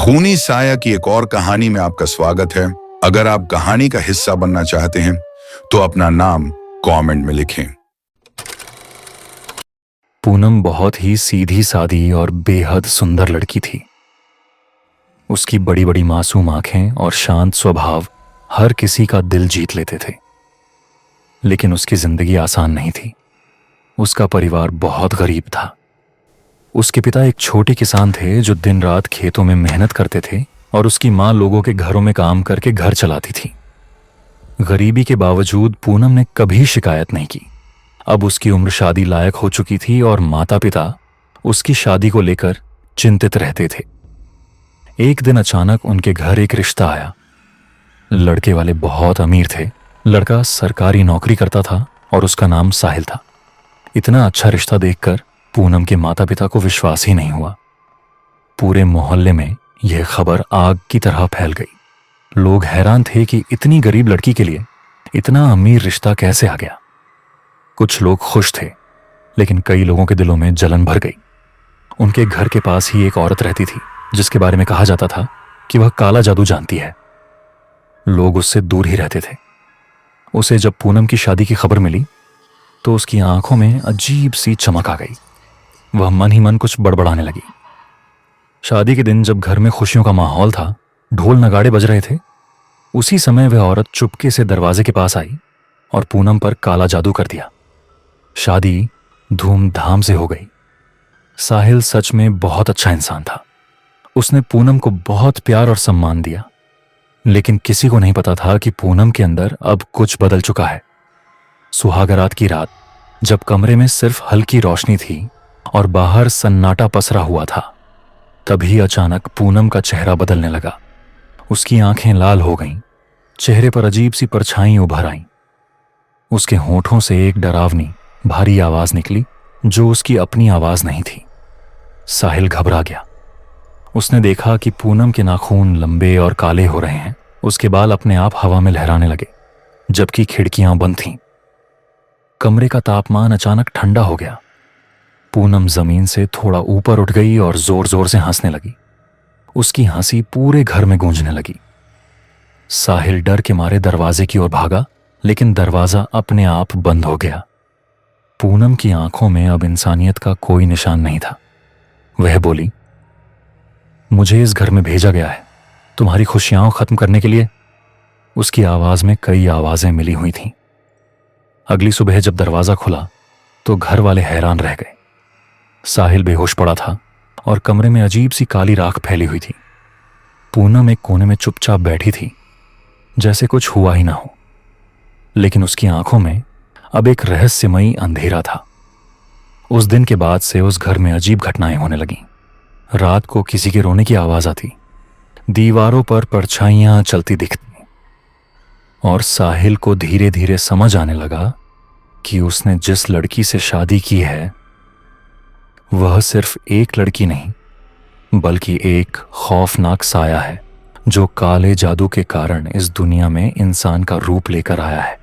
खूनी साया की एक और कहानी में आपका स्वागत है। अगर आप कहानी का हिस्सा बनना चाहते हैं तो अपना नाम कमेंट में लिखें। पूनम बहुत ही सीधी सादी और बेहद सुंदर लड़की थी। उसकी बड़ी बड़ी मासूम आंखें और शांत स्वभाव हर किसी का दिल जीत लेते थे। लेकिन उसकी जिंदगी आसान नहीं थी। उसका परिवार बहुत गरीब था। उसके पिता एक छोटे किसान थे जो दिन रात खेतों में मेहनत करते थे और उसकी माँ लोगों के घरों में काम करके घर चलाती थी। गरीबी के बावजूद पूनम ने कभी शिकायत नहीं की। अब उसकी उम्र शादी लायक हो चुकी थी और माता पिता उसकी शादी को लेकर चिंतित रहते थे। एक दिन अचानक उनके घर एक रिश्ता आया। लड़के वाले बहुत अमीर थे। लड़का सरकारी नौकरी करता था और उसका नाम साहिल था। इतना अच्छा रिश्ता देखकर पूनम के माता पिता को विश्वास ही नहीं हुआ। पूरे मोहल्ले में यह खबर आग की तरह फैल गई। लोग हैरान थे कि इतनी गरीब लड़की के लिए इतना अमीर रिश्ता कैसे आ गया। कुछ लोग खुश थे, लेकिन कई लोगों के दिलों में जलन भर गई। उनके घर के पास ही एक औरत रहती थी जिसके बारे में कहा जाता था कि वह काला जादू जानती है। लोग उससे दूर ही रहते थे। उसे जब पूनम की शादी की खबर मिली तो उसकी आंखों में अजीब सी चमक आ गई। वह मन ही मन कुछ बड़बड़ाने लगी। शादी के दिन जब घर में खुशियों का माहौल था, ढोल नगाड़े बज रहे थे, उसी समय वह औरत चुपके से दरवाजे के पास आई और पूनम पर काला जादू कर दिया। शादी धूमधाम से हो गई। साहिल सच में बहुत अच्छा इंसान था। उसने पूनम को बहुत प्यार और सम्मान दिया। लेकिन किसी को नहीं पता था कि पूनम के अंदर अब कुछ बदल चुका है। सुहागरात की रात, जब कमरे में सिर्फ हल्की रोशनी थी और बाहर सन्नाटा पसरा हुआ था, तभी अचानक पूनम का चेहरा बदलने लगा। उसकी आंखें लाल हो गईं, चेहरे पर अजीब सी परछाई उभर आईं। उसके होठों से एक डरावनी भारी आवाज निकली जो उसकी अपनी आवाज नहीं थी। साहिल घबरा गया। उसने देखा कि पूनम के नाखून लंबे और काले हो रहे हैं। उसके बाल अपने आप हवा में लहराने लगे, जबकि खिड़कियां बंद थीं। कमरे का तापमान अचानक ठंडा हो गया। पूनम जमीन से थोड़ा ऊपर उठ गई और जोर जोर से हंसने लगी। उसकी हंसी पूरे घर में गूंजने लगी। साहिल डर के मारे दरवाजे की ओर भागा, लेकिन दरवाजा अपने आप बंद हो गया। पूनम की आंखों में अब इंसानियत का कोई निशान नहीं था। वह बोली, मुझे इस घर में भेजा गया है तुम्हारी खुशियां खत्म करने के लिए। उसकी आवाज में कई आवाजें मिली हुई थीं। अगली सुबह जब दरवाजा खुला तो घर वाले हैरान रह गए। साहिल बेहोश पड़ा था और कमरे में अजीब सी काली राख फैली हुई थी। पूनम एक कोने में चुपचाप बैठी थी, जैसे कुछ हुआ ही ना हो। लेकिन उसकी आंखों में अब एक रहस्यमयी अंधेरा था। उस दिन के बाद से उस घर में अजीब घटनाएं होने लगीं। रात को किसी के रोने की आवाज आती, दीवारों पर परछाइयां चलती दिखती, और साहिल को धीरे धीरे समझ आने लगा कि उसने जिस लड़की से शादी की है वह सिर्फ एक लड़की नहीं, बल्कि एक खौफनाक साया है जो काले जादू के कारण इस दुनिया में इंसान का रूप लेकर आया है।